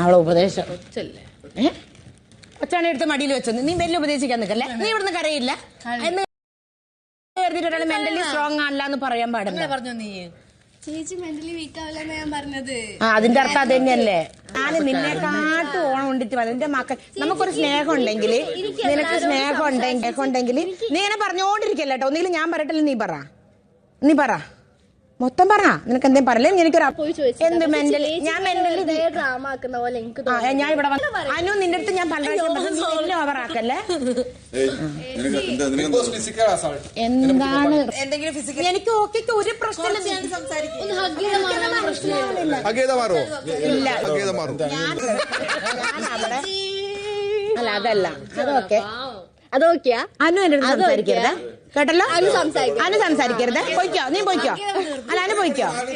അവളെ ഉപദേശം ഒച്ചാണെ എടുത്ത് മടിയിൽ വെച്ചു. നീ വലിയ ഉപദേശിക്കാൻ നിൽക്കല്ലേ. നീ ഇവിടുന്ന് കരയില്ല എന്ന് കരുതിട്ട് ഒരാൾ മെന്റലി സ്ട്രോങ് ആണല്ല എന്ന് പറയാൻ പാടില്ല. പറഞ്ഞു നീ ചേച്ചി മെന്റലി വീക്ക് ആവില്ലെന്ന് ഞാൻ പറഞ്ഞത്. അതിന്റെ അർത്ഥം അത് തന്നെയല്ലേ. ഞാൻ നിന്നെക്കാട്ട് ഓണം കൊണ്ടിട്ട് എന്റെ മക്കൾ നമുക്കൊരു സ്നേഹം ഉണ്ടെങ്കിൽ, നിനക്ക് സ്നേഹം ഉണ്ടെങ്കിൽ നീ ഇങ്ങനെ പറഞ്ഞോണ്ടിരിക്കല്ലോ കേട്ടോ. ഒന്നുകിൽ ഞാൻ പറയട്ടില്ല, നീ പറ മൊത്തം പറ. നിനക്ക് എന്തേലും പറയല്ലേ. എനിക്കൊരു എന്ത് മെന്റലി ഞാൻ ഇവിടെ അനു നിന്റെ അടുത്ത് ഞാൻ പല ഓവറാക്കല്ലേ. എന്താണ് എനിക്ക് ഓക്കെ ഒരു പ്രശ്നമില്ല. അല്ല അതല്ല അതൊക്കെയാ. അനു എന്റെ അടുത്ത് സംസാരിക്കരുത് കേട്ടല്ലോ. അനു സംസാരിക്കരുത്. പോയിക്കോ, നീ പോയിക്കോ. അല്ല അനു പോയിക്കോ.